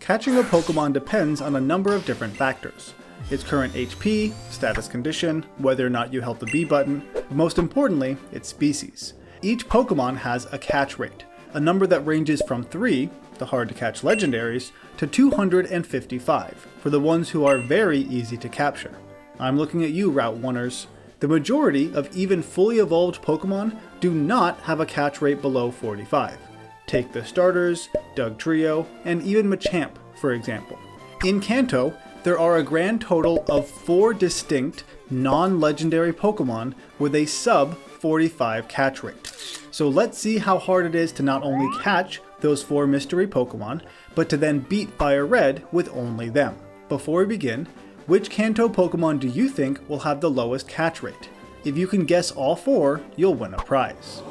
Catching a Pokemon depends on a number of different factors. Its current HP, status condition, whether or not you held the B button, but most importantly, its species. Each Pokemon has a catch rate, a number that ranges from 3, the hard to catch legendaries, to 255 for the ones who are very easy to capture. I'm looking at you, Route 1ers. The majority of even fully evolved Pokemon do not have a catch rate below 45. Take the starters, Dugtrio, and even Machamp, for example. In Kanto, there are a grand total of 4 distinct, non-legendary Pokemon with a sub-45 catch rate. So let's see how hard it is to not only catch those 4 mystery Pokemon, but to then beat FireRed with only them. Before we begin, which Kanto Pokemon do you think will have the lowest catch rate? If you can guess all 4, you'll win a prize.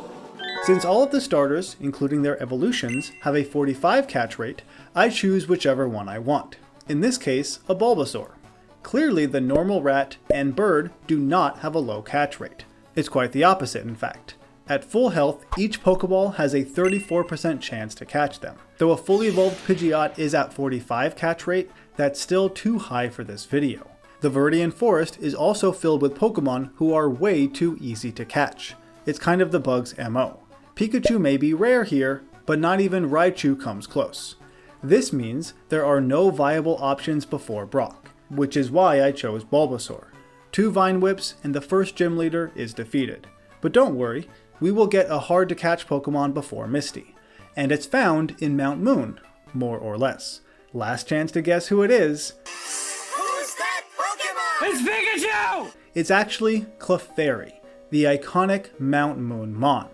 Since all of the starters, including their evolutions, have a 45 catch rate, I choose whichever one I want. In this case, a Bulbasaur. Clearly the normal rat and bird do not have a low catch rate. It's quite the opposite, in fact. At full health, each Pokeball has a 34% chance to catch them. Though a fully evolved Pidgeot is at 45 catch rate, that's still too high for this video. The Viridian Forest is also filled with Pokemon who are way too easy to catch. It's kind of the bug's MO. Pikachu may be rare here, but not even Raichu comes close. This means there are no viable options before Brock, which is why I chose Bulbasaur. 2 Vine Whips and the first gym leader is defeated. But don't worry, we will get a hard to catch Pokemon before Misty. And it's found in Mount Moon, more or less. Last chance to guess who it is. Who's that Pokemon? It's Pikachu! It's actually Clefairy, the iconic Mount Moon Mon.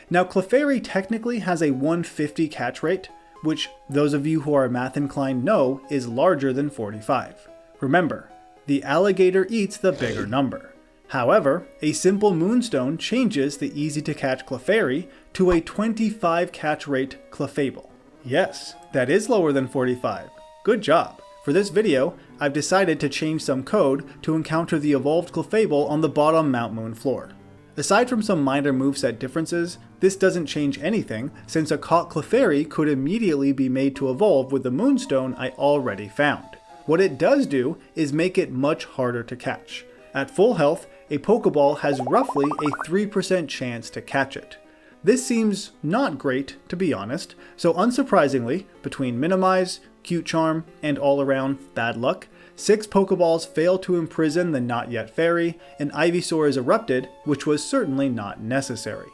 Now Clefairy technically has a 150 catch rate, which those of you who are math inclined know is larger than 45. Remember, the alligator eats the bigger number. However, a simple Moonstone changes the easy to catch Clefairy to a 25 catch rate Clefable. Yes, that is lower than 45. Good job. For this video, I've decided to change some code to encounter the evolved Clefable on the bottom Mount Moon floor. Aside from some minor moveset differences, this doesn't change anything since a caught Clefairy could immediately be made to evolve with the Moonstone I already found. What it does do is make it much harder to catch. At full health, a Pokeball has roughly a 3% chance to catch it. This seems not great, to be honest, so unsurprisingly, between Minimize, Cute Charm, and all around bad luck, 6 Pokeballs fail to imprison the Not Yet Fairy, and Ivysaur is erupted, which was certainly not necessary.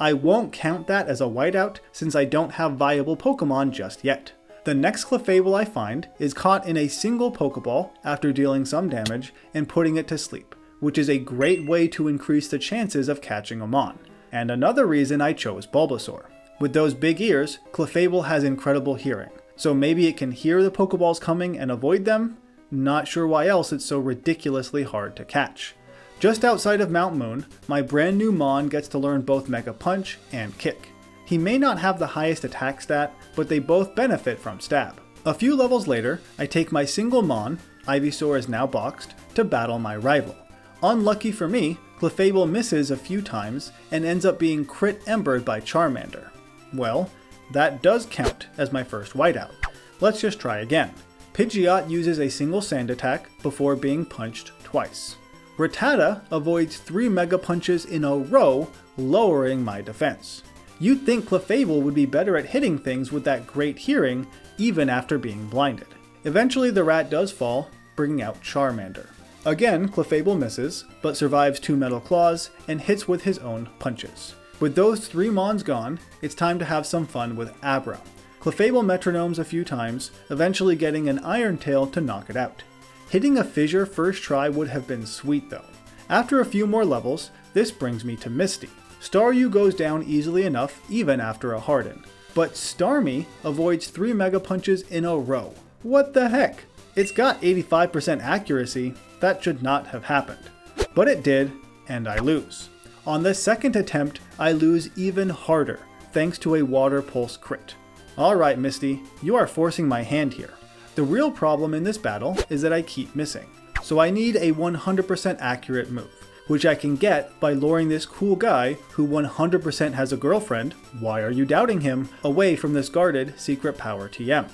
I won't count that as a whiteout since I don't have viable Pokemon just yet. The next Clefable I find is caught in a single Pokeball after dealing some damage and putting it to sleep, which is a great way to increase the chances of catching a Mon. And another reason I chose Bulbasaur. With those big ears, Clefable has incredible hearing, so maybe it can hear the Pokeballs coming and avoid them? Not sure why else it's so ridiculously hard to catch. Just outside of Mount Moon, my brand new Mon gets to learn both Mega Punch and Kick. He may not have the highest attack stat, but they both benefit from Stab. A few levels later, I take my single Mon, Ivysaur is now boxed, to battle my rival. Unlucky for me, Clefable misses a few times and ends up being crit embered by Charmander. Well, that does count as my first whiteout. Let's just try again. Pidgeot uses a single sand attack before being punched twice. Rattata avoids 3 Mega Punches in a row, lowering my defense. You'd think Clefable would be better at hitting things with that great hearing, even after being blinded. Eventually the rat does fall, bringing out Charmander. Again, Clefable misses, but survives 2 Metal Claws and hits with his own punches. With those 3 Mons gone, it's time to have some fun with Abra. Clefable metronomes a few times, eventually getting an Iron Tail to knock it out. Hitting a Fissure first try would have been sweet though. After a few more levels, this brings me to Misty. Staryu goes down easily enough even after a Harden. But Starmie avoids 3 Mega Punches in a row. What the heck? It's got 85% accuracy, that should not have happened. But it did, and I lose. On the second attempt, I lose even harder, thanks to a Water Pulse crit. Alright Misty, you are forcing my hand here. The real problem in this battle is that I keep missing, so I need a 100% accurate move, which I can get by luring this cool guy, who 100% has a girlfriend, why are you doubting him, away from this guarded secret power TM.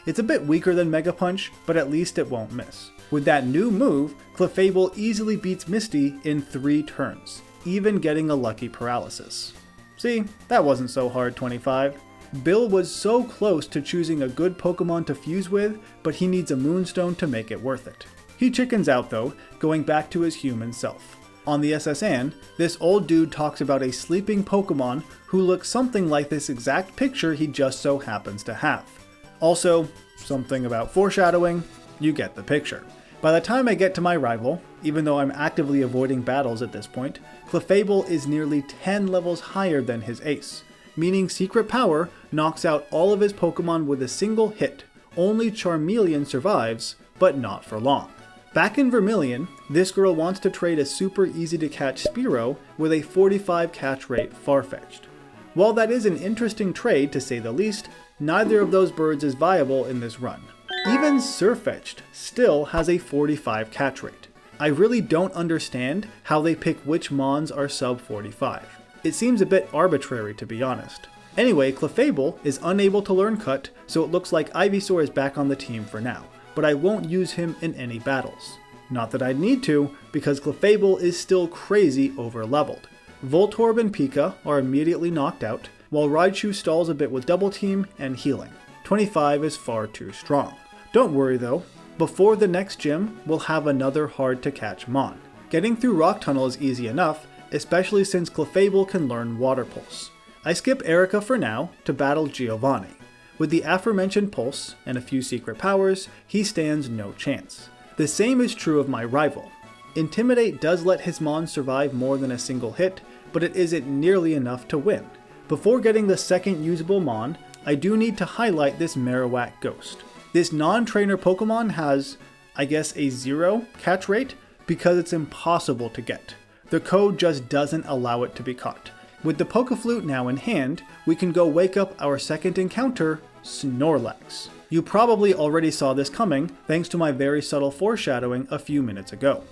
It's a bit weaker than Mega Punch, but at least it won't miss. With that new move, Clefable easily beats Misty in 3 turns, even getting a lucky paralysis. See, that wasn't so hard, 25. Bill was so close to choosing a good Pokemon to fuse with, but he needs a Moonstone to make it worth it. He chickens out though, going back to his human self. On the SSN, this old dude talks about a sleeping Pokemon who looks something like this exact picture he just so happens to have. Also, something about foreshadowing, you get the picture. By the time I get to my rival, even though I'm actively avoiding battles at this point, Clefable is nearly 10 levels higher than his ace, meaning Secret Power knocks out all of his Pokemon with a single hit. Only Charmeleon survives, but not for long. Back in Vermilion, this girl wants to trade a super easy to catch Spearow with a 45 catch rate Farfetch'd. While that is an interesting trade to say the least, neither of those birds is viable in this run. Even Sirfetch'd still has a 45 catch rate. I really don't understand how they pick which mons are sub 45. It seems a bit arbitrary, to be honest. Anyway, Clefable is unable to learn Cut, so it looks like Ivysaur is back on the team for now, but I won't use him in any battles. Not that I'd need to, because Clefable is still crazy over-leveled. Voltorb and Pika are immediately knocked out, while Raichu stalls a bit with Double Team and healing. 25 is far too strong. Don't worry though, before the next gym, we'll have another hard-to-catch Mon. Getting through Rock Tunnel is easy enough, especially since Clefable can learn Water Pulse. I skip Erica for now to battle Giovanni. With the aforementioned Pulse and a few secret powers, he stands no chance. The same is true of my rival. Intimidate does let his Mon survive more than a single hit, but it isn't nearly enough to win. Before getting the second usable Mon, I do need to highlight this Marowak Ghost. This non-trainer Pokemon has, I guess, a 0 catch rate because it's impossible to get. The code just doesn't allow it to be caught. With the Pokeflute now in hand, we can go wake up our second encounter, Snorlax. You probably already saw this coming thanks to my very subtle foreshadowing a few minutes ago.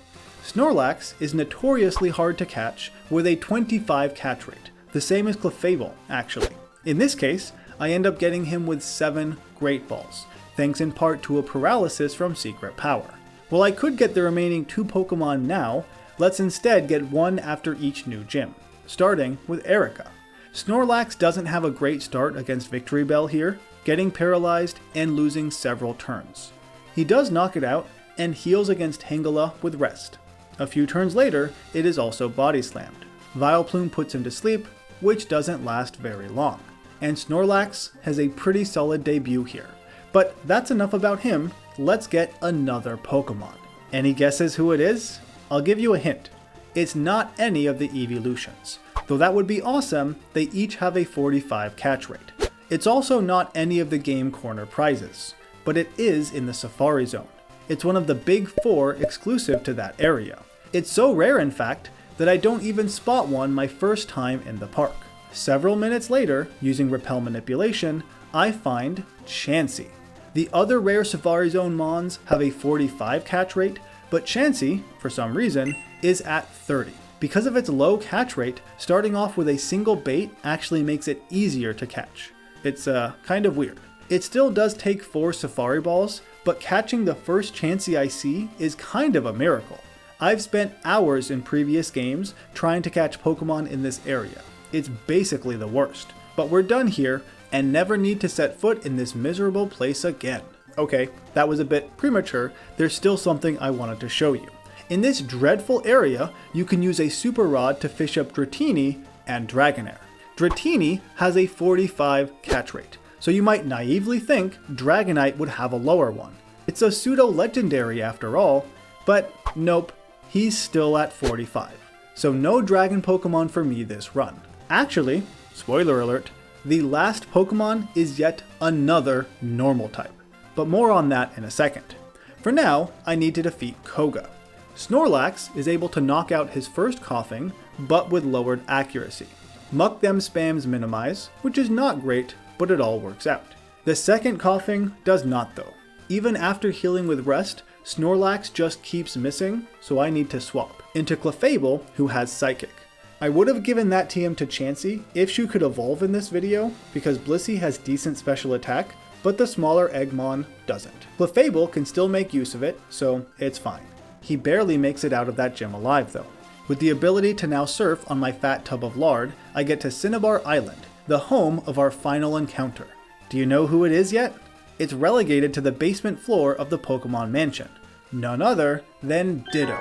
Snorlax is notoriously hard to catch with a 25 catch rate, the same as Clefable actually. In this case, I end up getting him with 7 Great Balls, thanks in part to a paralysis from Secret Power. While I could get the remaining 2 Pokemon now, let's instead get one after each new gym, starting with Erica. Snorlax doesn't have a great start against Victory Bell here, getting paralyzed and losing several turns. He does knock it out and heals against Tangela with Rest. A few turns later, it is also body slammed. Vileplume puts him to sleep, which doesn't last very long. And Snorlax has a pretty solid debut here. But that's enough about him, let's get another Pokemon. Any guesses who it is? I'll give you a hint. It's not any of the evolutions. Though that would be awesome, they each have a 45 catch rate. It's also not any of the Game Corner prizes, but it is in the Safari Zone. It's one of the big 4 exclusive to that area. It's so rare in fact, that I don't even spot one my first time in the park. Several minutes later, using Repel Manipulation, I find Chansey. The other rare Safari Zone Mons have a 45 catch rate, but Chansey, for some reason, is at 30. Because of its low catch rate, starting off with a single bait actually makes it easier to catch. It's kind of weird. It still does take 4 Safari Balls, but catching the first Chansey I see is kind of a miracle. I've spent hours in previous games trying to catch Pokemon in this area. It's basically the worst. But we're done here and never need to set foot in this miserable place again. Okay, that was a bit premature. There's still something I wanted to show you. In this dreadful area, you can use a Super Rod to fish up Dratini and Dragonair. Dratini has a 45 catch rate, so you might naively think Dragonite would have a lower one. It's a pseudo-legendary after all, but nope, he's still at 45. So no dragon Pokemon for me this run. Actually, spoiler alert, the last Pokemon is yet another normal type, but more on that in a second. For now, I need to defeat Koga. Snorlax is able to knock out his first Coughing, but with lowered accuracy. Muck Them spams minimize, which is not great, but it all works out. The second Coughing does not though. Even after healing with Rest, Snorlax just keeps missing, so I need to swap into Clefable, who has Psychic. I would have given that TM to Chansey if she could evolve in this video, because Blissey has decent special attack, but the smaller Eggmon doesn't. Clefable can still make use of it, so it's fine. He barely makes it out of that gym alive though. With the ability to now surf on my fat tub of lard, I get to Cinnabar Island, the home of our final encounter. Do you know who it is yet? It's relegated to the basement floor of the Pokemon Mansion. None other than Ditto.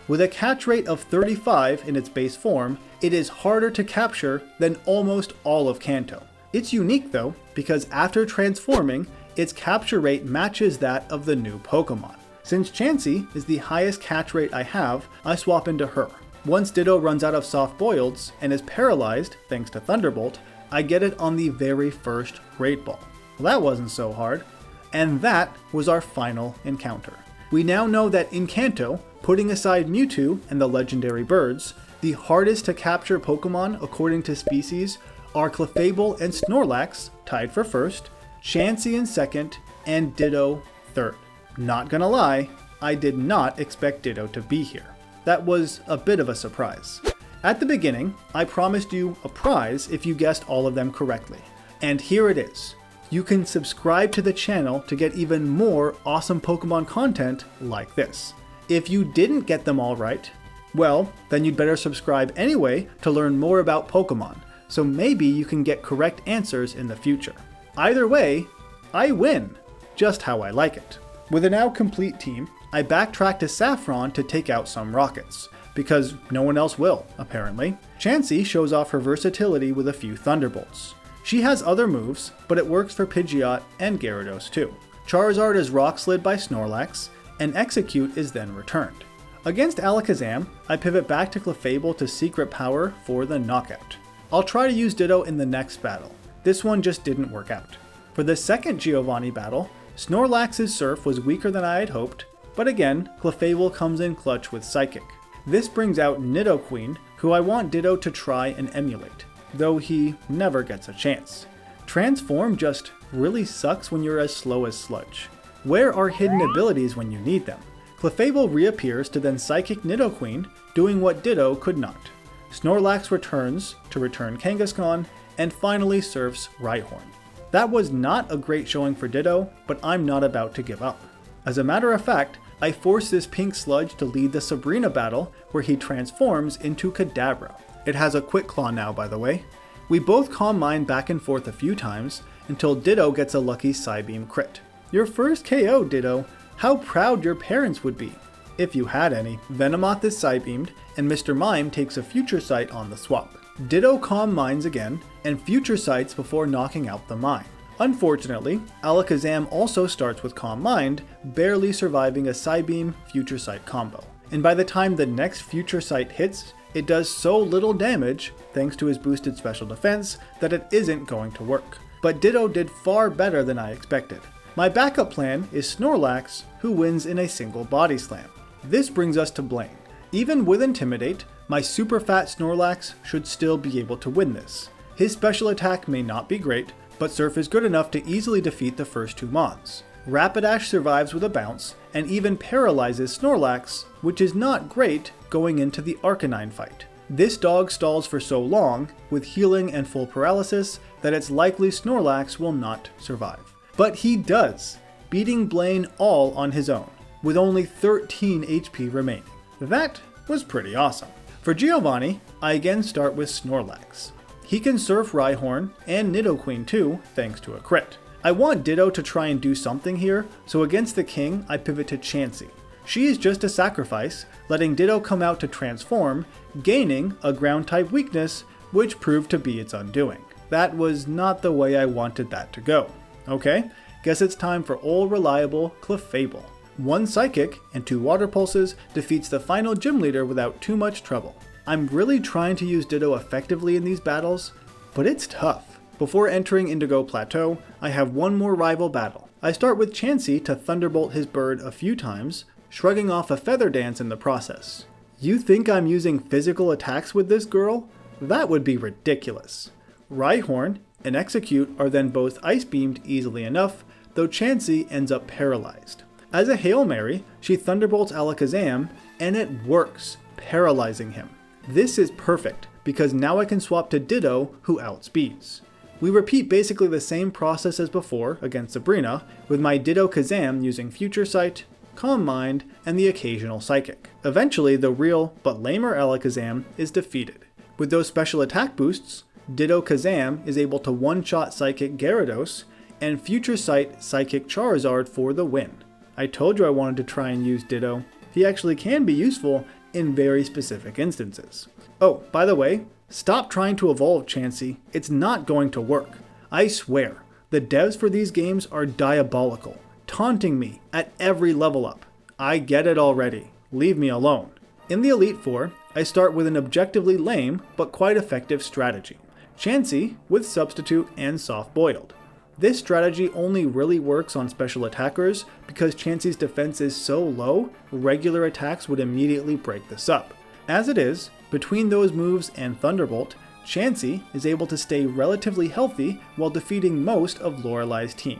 With a catch rate of 35 in its base form, it is harder to capture than almost all of Kanto. It's unique though, because after transforming, its capture rate matches that of the new Pokemon. Since Chansey is the highest catch rate I have, I swap into her. Once Ditto runs out of soft boileds and is paralyzed thanks to Thunderbolt, I get it on the very first Great Ball. Well, that wasn't so hard. And that was our final encounter. We now know that in Kanto, putting aside Mewtwo and the legendary birds, the hardest to capture Pokemon according to species are Clefable and Snorlax, tied for first, Chansey in second, and Ditto third. Not gonna lie, I did not expect Ditto to be here. That was a bit of a surprise. At the beginning, I promised you a prize if you guessed all of them correctly. And here it is. You can subscribe to the channel to get even more awesome Pokemon content like this. If you didn't get them all right, well, then you'd better subscribe anyway to learn more about Pokemon, so maybe you can get correct answers in the future. Either way, I win, just how I like it. With a now complete team, I backtrack to Saffron to take out some rockets, because no one else will, apparently. Chansey shows off her versatility with a few Thunderbolts. She has other moves, but it works for Pidgeot and Gyarados too. Charizard is rock slid by Snorlax, and Execute is then returned. Against Alakazam, I pivot back to Clefable to Secret Power for the knockout. I'll try to use Ditto in the next battle. This one just didn't work out. For the second Giovanni battle, Snorlax's Surf was weaker than I had hoped, but again, Clefable comes in clutch with Psychic. This brings out Nidoqueen, who I want Ditto to try and emulate, though he never gets a chance. Transform just really sucks when you're as slow as Sludge. Where are hidden abilities when you need them? Clefable reappears to then Psychic Nidoqueen, doing what Ditto could not. Snorlax returns to return Kangaskhan, and finally surfs Rhyhorn. That was not a great showing for Ditto, but I'm not about to give up. As a matter of fact, I force this pink sludge to lead the Sabrina battle, where he transforms into Kadabra. It has a Quick Claw now, by the way. We both Calm Mind back and forth a few times, until Ditto gets a lucky Psybeam crit. Your first KO, Ditto. How proud your parents would be, if you had any. Venomoth is Psybeamed, and Mr. Mime takes a Future Sight on the swap. Ditto Calm Minds again, and Future Sights before knocking out the Mime. Unfortunately, Alakazam also starts with Calm Mind, barely surviving a Psybeam Future Sight combo. And by the time the next Future Sight hits, it does so little damage, thanks to his boosted special defense, that it isn't going to work. But Ditto did far better than I expected. My backup plan is Snorlax, who wins in a single body slam. This brings us to Blaine. Even with Intimidate, my super fat Snorlax should still be able to win this. His special attack may not be great, but Surf is good enough to easily defeat the first two Mons. Rapidash survives with a bounce, and even paralyzes Snorlax, which is not great going into the Arcanine fight. This dog stalls for so long, with healing and full paralysis, that it's likely Snorlax will not survive. But he does, beating Blaine all on his own, with only 13 HP remaining. That was pretty awesome. For Giovanni, I again start with Snorlax. He can surf Rhyhorn and Nidoqueen too, thanks to a crit. I want Ditto to try and do something here, so against the king, I pivot to Chansey. She is just a sacrifice, letting Ditto come out to transform, gaining a ground-type weakness, which proved to be its undoing. That was not the way I wanted that to go. Okay, guess it's time for old reliable Clefable. One Psychic and 2 Water Pulses defeats the final gym leader without too much trouble. I'm really trying to use Ditto effectively in these battles, but it's tough. Before entering Indigo Plateau, I have one more rival battle. I start with Chansey to Thunderbolt his bird a few times, shrugging off a Feather Dance in the process. You think I'm using physical attacks with this girl? That would be ridiculous. Rhyhorn and Execute are then both Ice Beamed easily enough, though Chansey ends up paralyzed. As a Hail Mary, she Thunderbolts Alakazam, and it works, paralyzing him. This is perfect, because now I can swap to Ditto, who outspeeds. We repeat basically the same process as before against Sabrina, with my Ditto Kazam using Future Sight, Calm Mind, and the occasional Psychic. Eventually, the real but lamer Alakazam is defeated. With those special attack boosts, Ditto Kazam is able to one-shot Psychic Gyarados, and Future Sight Psychic Charizard for the win. I told you I wanted to try and use Ditto. He actually can be useful in very specific instances. Oh, by the way, stop trying to evolve Chansey. It's not going to work. I swear, the devs for these games are diabolical, taunting me at every level up. I get it already. Leave me alone. In the Elite Four, I start with an objectively lame but quite effective strategy. Chansey with Substitute and Soft Boiled. This strategy only really works on special attackers because Chansey's defense is so low, regular attacks would immediately break this up. As it is, between those moves and Thunderbolt, Chansey is able to stay relatively healthy while defeating most of Lorelei's team,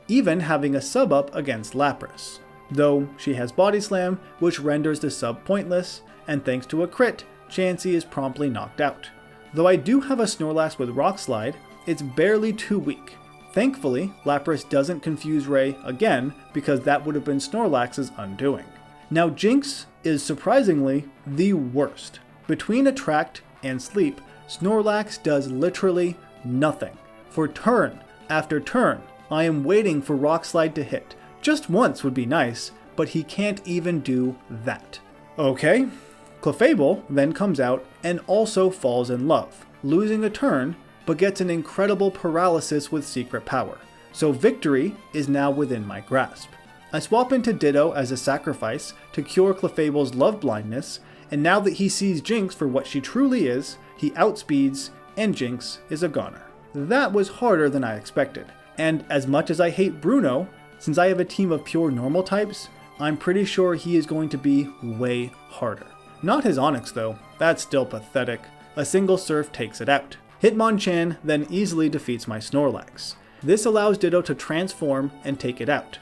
even having a sub up against Lapras. Though she has Body Slam, which renders the sub pointless, and thanks to a crit, Chansey is promptly knocked out. Though I do have a Snorlax with Rock Slide, it's barely too weak. Thankfully, Lapras doesn't confuse Ray again because that would have been Snorlax's undoing. Now Jinx is surprisingly the worst. Between Attract and Sleep, Snorlax does literally nothing. For turn after turn, I am waiting for Rock Slide to hit. Just once would be nice, but he can't even do that. Okay, Clefable then comes out and also falls in love, losing a turn, but gets an incredible paralysis with secret power, so victory is now within my grasp. I swap into Ditto as a sacrifice to cure Clefable's love blindness, and now that he sees Jinx for what she truly is, he outspeeds, and Jinx is a goner. That was harder than I expected, and as much as I hate Bruno, since I have a team of pure normal types, I'm pretty sure he is going to be way harder. Not his Onix though, that's still pathetic. A single Surf takes it out. Hitmonchan then easily defeats my Snorlax. This allows Ditto to transform and take it out.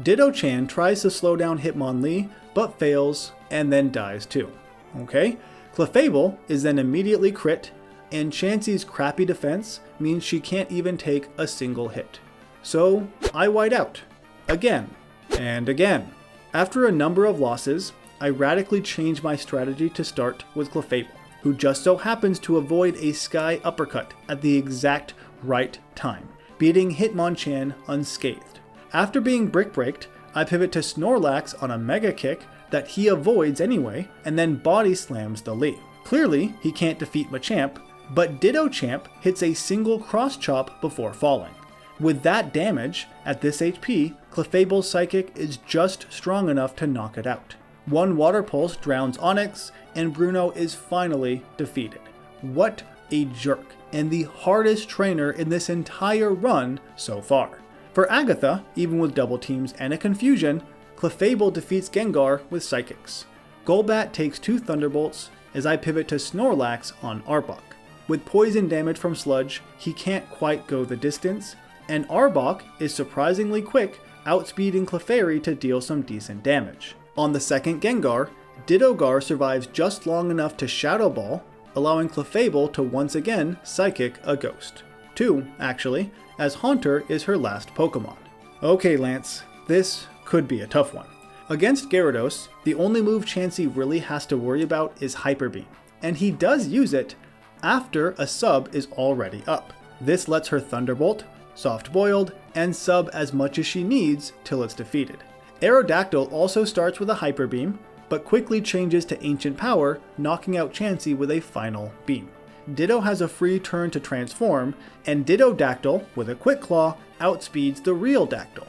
Ditto-chan tries to slow down Hitmonlee, but fails, and then dies too. Okay, Clefable is then immediately crit, and Chansey's crappy defense means she can't even take a single hit. So I white out. Again, and again. After a number of losses, I radically change my strategy to start with Clefable, who just so happens to avoid a Sky Uppercut at the exact right time, beating Hitmonchan unscathed. After being Brick Breaked, I pivot to Snorlax on a Mega Kick that he avoids anyway, and then Body Slams the Lee. Clearly, he can't defeat Machamp, but Ditto-champ hits a single Cross Chop before falling. With that damage, at this HP, Clefable's Psychic is just strong enough to knock it out. One Water Pulse drowns Onix, and Bruno is finally defeated. What a jerk, and the hardest trainer in this entire run so far. For Agatha, even with double teams and a confusion, Clefable defeats Gengar with Psychics. Golbat takes 2 Thunderbolts as I pivot to Snorlax on Arbok. With poison damage from Sludge, he can't quite go the distance, and Arbok is surprisingly quick, outspeeding Clefairy to deal some decent damage. On the second Gengar, Dittogar survives just long enough to Shadow Ball, allowing Clefable to once again Psychic a Ghost. 2, actually, as Haunter is her last Pokemon. Okay Lance, this could be a tough one. Against Gyarados, the only move Chansey really has to worry about is Hyper Beam, and he does use it after a sub is already up. This lets her Thunderbolt, Soft Boiled, and sub as much as she needs till it's defeated. Aerodactyl also starts with a Hyper Beam, but quickly changes to Ancient Power, knocking out Chansey with a final beam. Ditto has a free turn to transform, and Dittodactyl, with a Quick Claw, outspeeds the real Dactyl.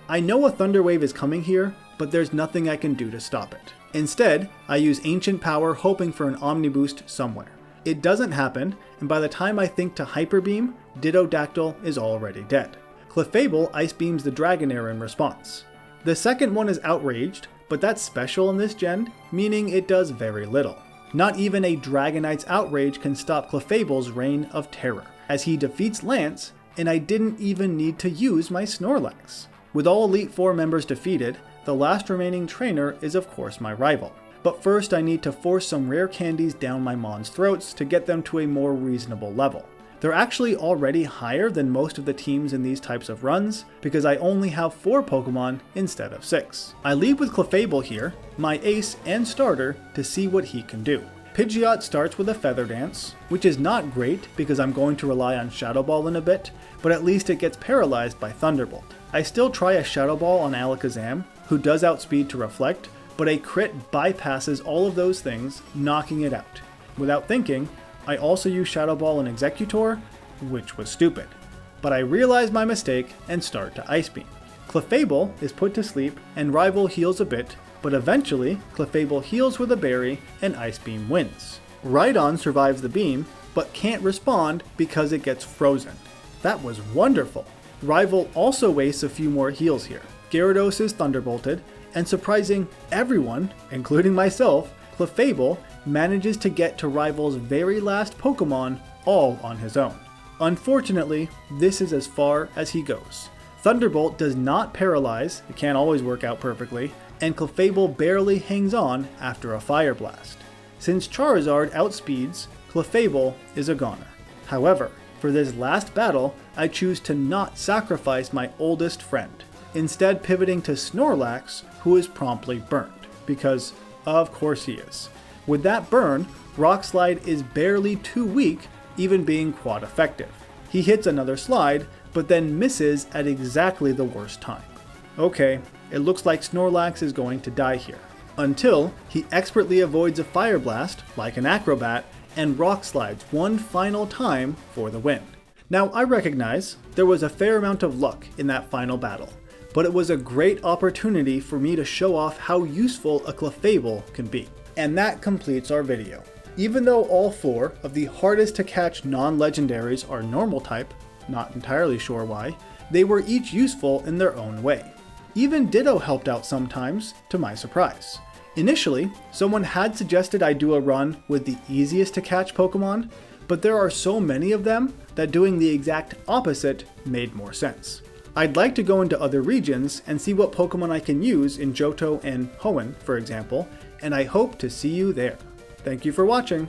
I know a Thunder Wave is coming here, but there's nothing I can do to stop it. Instead, I use Ancient Power hoping for an Omni Boost somewhere. It doesn't happen, and by the time I think to Hyper Beam, Dittodactyl is already dead. Clefable Ice Beams the Dragonair in response. The second one is Outraged, but that's special in this gen, meaning it does very little. Not even a Dragonite's Outrage can stop Clefable's reign of terror, as he defeats Lance, and I didn't even need to use my Snorlax. With all Elite Four members defeated, the last remaining trainer is of course my rival. But first I need to force some rare candies down my mons' throats to get them to a more reasonable level. They're actually already higher than most of the teams in these types of runs because I only have 4 Pokemon instead of 6. I lead with Clefable here, my ace and starter, to see what he can do. Pidgeot starts with a Feather Dance, which is not great because I'm going to rely on Shadow Ball in a bit, but at least it gets paralyzed by Thunderbolt. I still try a Shadow Ball on Alakazam, who does outspeed to Reflect, but a crit bypasses all of those things, knocking it out. Without thinking, I also use Shadow Ball on Executor, which was stupid. But I realize my mistake and start to Ice Beam. Clefable is put to sleep and Rival heals a bit, but eventually Clefable heals with a berry and Ice Beam wins. Rhydon survives the beam, but can't respond because it gets frozen. That was wonderful! Rival also wastes a few more heals here. Gyarados is Thunderbolted, and surprising everyone, including myself, Clefable manages to get to Rival's very last Pokemon all on his own. Unfortunately, this is as far as he goes. Thunderbolt does not paralyze, it can't always work out perfectly, and Clefable barely hangs on after a Fire Blast. Since Charizard outspeeds, Clefable is a goner. However, for this last battle, I choose to not sacrifice my oldest friend, instead pivoting to Snorlax, who is promptly burned, because of course he is. With that burn, Rock Slide is barely too weak, even being quad effective. He hits another slide, but then misses at exactly the worst time. Okay, it looks like Snorlax is going to die here, until he expertly avoids a Fire Blast, like an acrobat, and Rock Slides one final time for the win. Now I recognize there was a fair amount of luck in that final battle, but it was a great opportunity for me to show off how useful a Clefable can be. And that completes our video. Even though all 4 of the hardest to catch non-legendaries are normal type, not entirely sure why, they were each useful in their own way. Even Ditto helped out sometimes, to my surprise. Initially, someone had suggested I do a run with the easiest to catch Pokemon, but there are so many of them that doing the exact opposite made more sense. I'd like to go into other regions and see what Pokemon I can use in Johto and Hoenn, for example, and I hope to see you there. Thank you for watching.